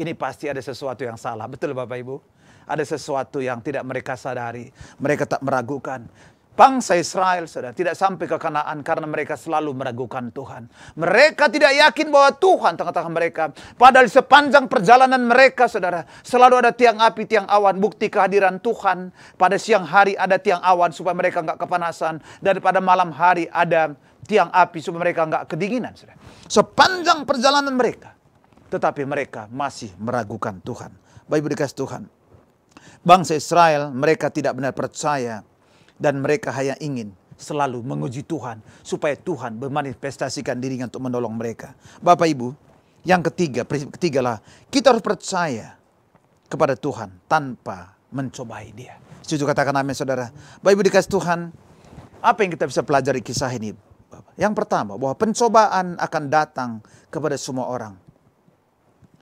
Ini pasti ada sesuatu yang salah. Betul Bapak Ibu? Ada sesuatu yang tidak mereka sadari. Mereka tak meragukan. Bangsa Israel, saudara, tidak sampai ke Kanaan karena mereka selalu meragukan Tuhan. Mereka tidak yakin bahwa Tuhan tengah-tengah mereka. Padahal sepanjang perjalanan mereka, saudara, selalu ada tiang api, tiang awan, bukti kehadiran Tuhan. Pada siang hari ada tiang awan supaya mereka nggak kepanasan. Dan pada malam hari ada tiang api supaya mereka nggak kedinginan, saudara. Sepanjang perjalanan mereka. Tetapi mereka masih meragukan Tuhan. Bapak Ibu dikasih Tuhan. Bangsa Israel, mereka tidak benar percaya. Dan mereka hanya ingin selalu menguji Tuhan. Supaya Tuhan memanifestasikan dirinya untuk menolong mereka. Bapak Ibu, yang ketiga lah. Kita harus percaya kepada Tuhan tanpa mencobai dia. Setuju katakan amin saudara. Bapak Ibu dikasih Tuhan. Apa yang kita bisa pelajari kisah ini? Yang pertama, bahwa pencobaan akan datang kepada semua orang.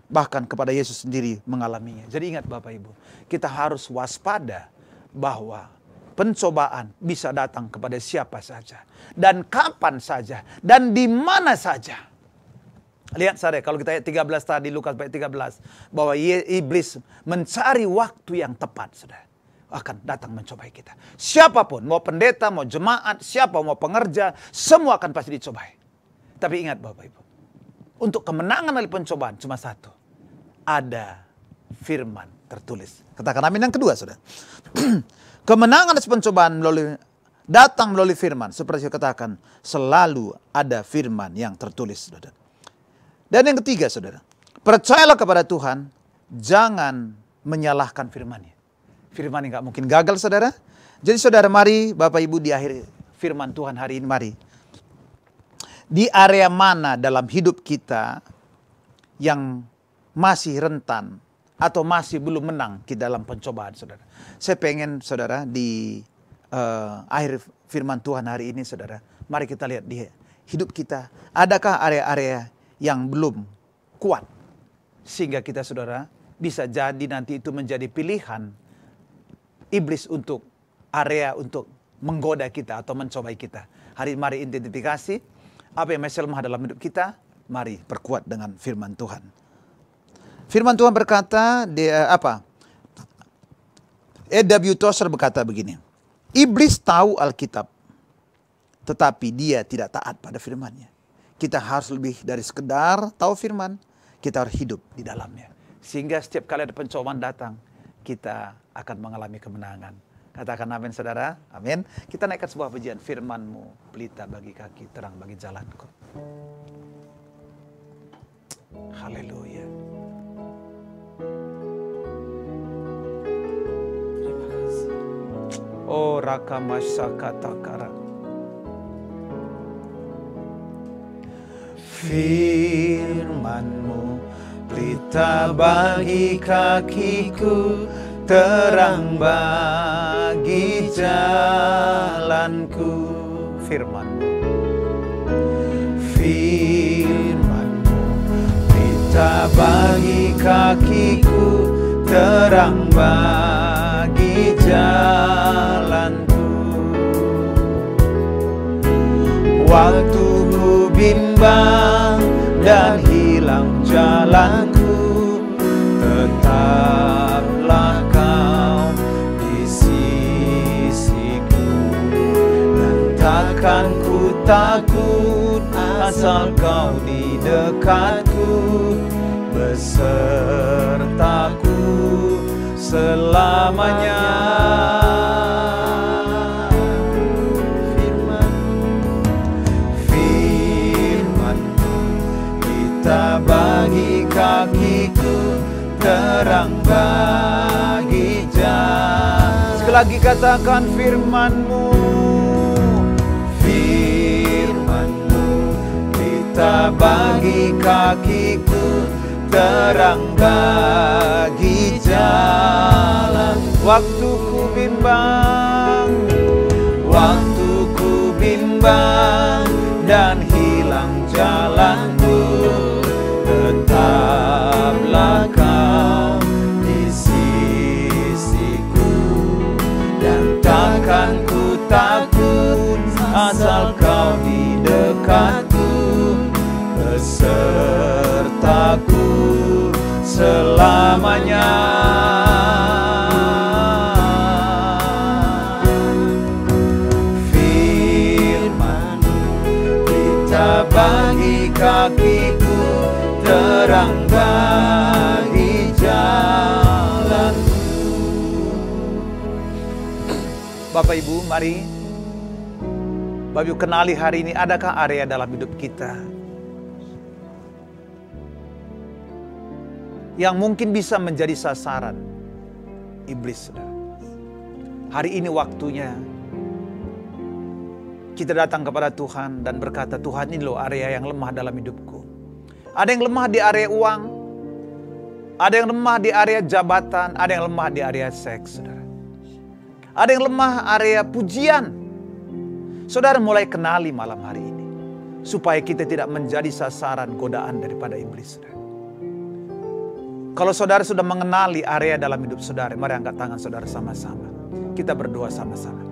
Bahkan kepada Yesus sendiri mengalaminya. Jadi ingat Bapak Ibu. Kita harus waspada bahwa pencobaan bisa datang kepada siapa saja. Dan kapan saja. Dan di mana saja. Lihat saudara, kalau kita ayat 13 tadi, Lukas ayat 13. Bahwa iblis mencari waktu yang tepat, saudara. Akan datang mencobai kita. Siapapun, mau pendeta, mau jemaat, siapa mau pengerja, semua akan pasti dicobai. Tapi ingat Bapak Ibu. Untuk kemenangan dari pencobaan cuma satu. Ada firman tertulis. Katakan amin yang kedua, saudara. Kemenangan atas pencobaan datang melalui firman. Seperti saya katakan, selalu ada firman yang tertulis, saudara. Dan yang ketiga, saudara, percayalah kepada Tuhan, jangan menyalahkan firman-Nya. Firman yang gak mungkin gagal, saudara. Jadi saudara, mari Bapak Ibu di akhir firman Tuhan hari ini, mari. Di area mana dalam hidup kita yang masih rentan atau masih belum menang di dalam pencobaan, saudara. Saya pengen, saudara, di akhir firman Tuhan hari ini, saudara, mari kita lihat di hidup kita. Adakah area-area yang belum kuat? Sehingga kita, saudara, bisa jadi nanti itu menjadi pilihan iblis untuk area untuk menggoda kita atau mencobai kita. Hari ini mari identifikasi apa yang masih lemah dalam hidup kita. Mari perkuat dengan firman Tuhan. Firman Tuhan berkata, E.W. Tozer berkata begini, iblis tahu Alkitab, tetapi dia tidak taat pada firman-Nya. Kita harus lebih dari sekedar tahu firman, kita harus hidup di dalamnya. Sehingga setiap kali ada pencobaan datang, kita akan mengalami kemenangan. Katakan amin saudara, amin. Kita naikkan sebuah pujian, firman-Mu pelita bagi kaki, terang bagi jalanku. Haleluya. Oh raka masakatakara. Firman-Mu pelita bagi kakiku, terang bagi jalanku. Firman-Mu, firman-Mu pelita bagi kakiku, terang bagi jalanku. Waktu ku bimbang dan hilang jalanku, tetaplah Kau di sisiku. Dan takkan ku takut asal Kau di dekatku, besertaku selamanya. Firman-Mu pelita bagi kakiku, terang bagi jalan. Sekali lagi katakan firman-Mu. Firman-Mu pelita bagi kakiku, terang bagi jalan. Waktu ku bimbang, waktu ku bimbang dan hilang jalanku, tetaplah Kau di sisiku. Dan takkan ku takut asal Kau di dekatku, besertaku selamanya. Firman-Mu pelita bagi kakiku, terang bagi jalanku. Bapak Ibu, mari Bapak Ibu kenali hari ini, adakah area dalam hidup kita yang mungkin bisa menjadi sasaran iblis, saudara? Hari ini waktunya kita datang kepada Tuhan dan berkata, Tuhan, ini loh area yang lemah dalam hidupku. Ada yang lemah di area uang, ada yang lemah di area jabatan, ada yang lemah di area seks, saudara. Ada yang lemah area pujian. Saudara mulai kenali malam hari ini, supaya kita tidak menjadi sasaran godaan daripada iblis, saudara. Kalau saudara sudah mengenali area dalam hidup saudara, mari angkat tangan saudara sama-sama. Kita berdoa sama-sama.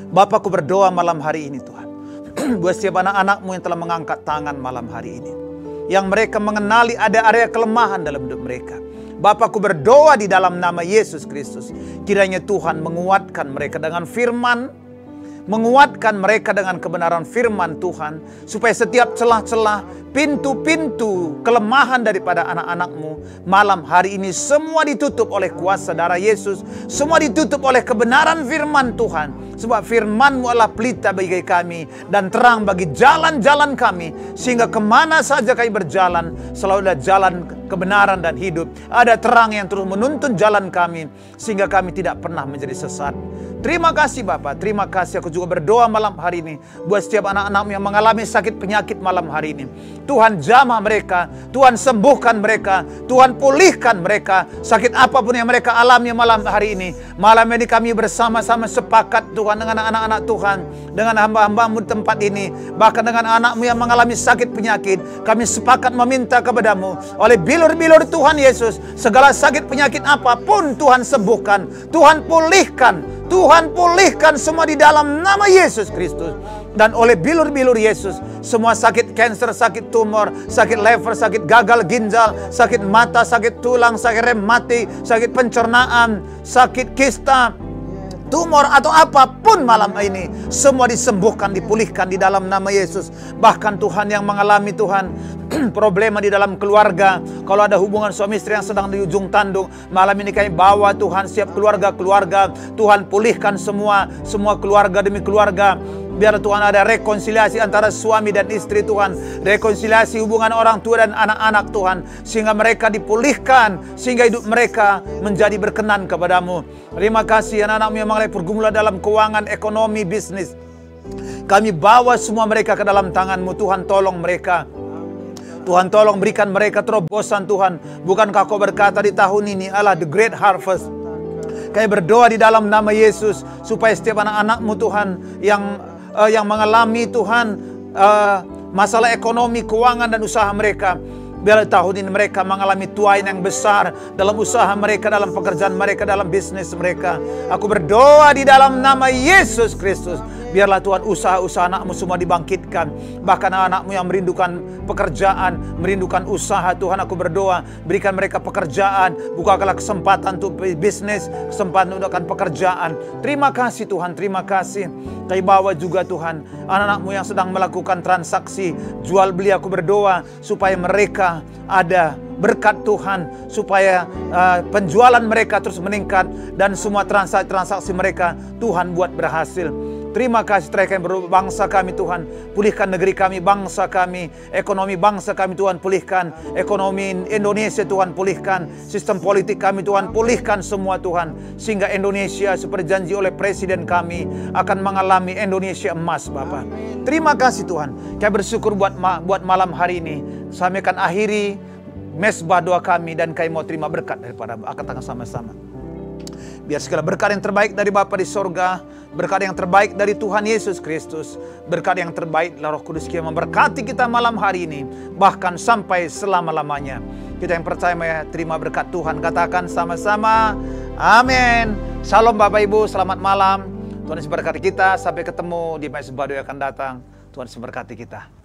Bapakku berdoa malam hari ini Tuhan. Buat setiap anak-anak-Mu yang telah mengangkat tangan malam hari ini. Yang mereka mengenali ada area kelemahan dalam hidup mereka. Bapakku berdoa di dalam nama Yesus Kristus. Kiranya Tuhan menguatkan mereka dengan firman. Menguatkan mereka dengan kebenaran firman Tuhan. Supaya setiap celah-celah, pintu-pintu kelemahan daripada anak-anak-Mu malam hari ini semua ditutup oleh kuasa darah Yesus. Semua ditutup oleh kebenaran firman Tuhan. Sebab firman-Mu adalah pelita bagi kami dan terang bagi jalan-jalan kami. Sehingga kemana saja kami berjalan, selalu ada jalan kebenaran dan hidup. Ada terang yang terus menuntun jalan kami. Sehingga kami tidak pernah menjadi sesat. Terima kasih Bapak, terima kasih. Aku juga berdoa malam hari ini buat setiap anak-anak yang mengalami sakit penyakit malam hari ini. Tuhan jamah mereka, Tuhan sembuhkan mereka, Tuhan pulihkan mereka. Sakit apapun yang mereka alami malam hari ini. Malam ini kami bersama-sama sepakat Tuhan dengan anak-anak Tuhan, dengan hamba-hamba-Mu di tempat ini. Bahkan dengan anak-Mu yang mengalami sakit penyakit, kami sepakat meminta kepadamu oleh bilur-bilur Tuhan Yesus, segala sakit penyakit apapun Tuhan sembuhkan, Tuhan pulihkan. Tuhan pulihkan semua di dalam nama Yesus Kristus. Dan oleh bilur-bilur Yesus, semua sakit kanker, sakit tumor, sakit lever, sakit gagal ginjal, sakit mata, sakit tulang, sakit rematik, sakit pencernaan, sakit kista, tumor atau apapun malam ini, semua disembuhkan, dipulihkan di dalam nama Yesus. Bahkan Tuhan yang mengalami Tuhan problema di dalam keluarga, kalau ada hubungan suami istri yang sedang di ujung tanduk, malam ini kami bawa Tuhan setiap keluarga-keluarga, Tuhan pulihkan semua keluarga demi keluarga. Biar Tuhan ada rekonsiliasi antara suami dan istri Tuhan, rekonsiliasi hubungan orang tua dan anak-anak Tuhan, sehingga mereka dipulihkan, sehingga hidup mereka menjadi berkenan kepadamu. Terima kasih anak-anakmu yang mengalami pergumulan dalam keuangan, ekonomi, bisnis. Kami bawa semua mereka ke dalam tangan-Mu. Tuhan tolong mereka. Tuhan tolong berikan mereka terobosan Tuhan. Bukankah Kau berkata di tahun ini adalah the great harvest. Kami berdoa di dalam nama Yesus supaya setiap anak-anak-Mu Tuhan yang mengalami Tuhan masalah ekonomi, keuangan dan usaha mereka, biar tahun ini mereka mengalami tuain yang besar dalam usaha mereka, dalam pekerjaan mereka, dalam bisnis mereka. Aku berdoa di dalam nama Yesus Kristus, biarlah Tuhan usaha-usaha anak-Mu semua dibangkitkan. Bahkan anak-anak-Mu yang merindukan pekerjaan, merindukan usaha, Tuhan aku berdoa, berikan mereka pekerjaan, bukakanlah kesempatan untuk bisnis, kesempatan untuk pekerjaan. Terima kasih Tuhan, terima kasih. Kami bawa juga Tuhan anak-anak-Mu yang sedang melakukan transaksi jual beli, aku berdoa supaya mereka ada berkat Tuhan, supaya penjualan mereka terus meningkat dan semua transaksi mereka Tuhan buat berhasil. Terima kasih terakhir bangsa kami Tuhan, pulihkan negeri kami, bangsa kami, ekonomi bangsa kami Tuhan pulihkan, ekonomi Indonesia Tuhan pulihkan, sistem politik kami Tuhan pulihkan semua Tuhan, sehingga Indonesia seperti janji oleh Presiden kami akan mengalami Indonesia emas Bapa. Terima kasih Tuhan, kami bersyukur buat malam hari ini. Kami akan akhiri mesbah doa kami dan kami mau terima berkat daripada akan sama-sama. Biar segala berkat yang terbaik dari Bapa di sorga, berkat yang terbaik dari Tuhan Yesus Kristus, berkat yang terbaik dari Roh Kudus yang memberkati kita malam hari ini, bahkan sampai selama-lamanya. Kita yang percaya terima berkat Tuhan, katakan sama-sama, amin. Shalom Bapak Ibu, selamat malam. Tuhan Yesus berkati kita, sampai ketemu di mesbah doa yang akan datang. Tuhan Yesus berkati kita.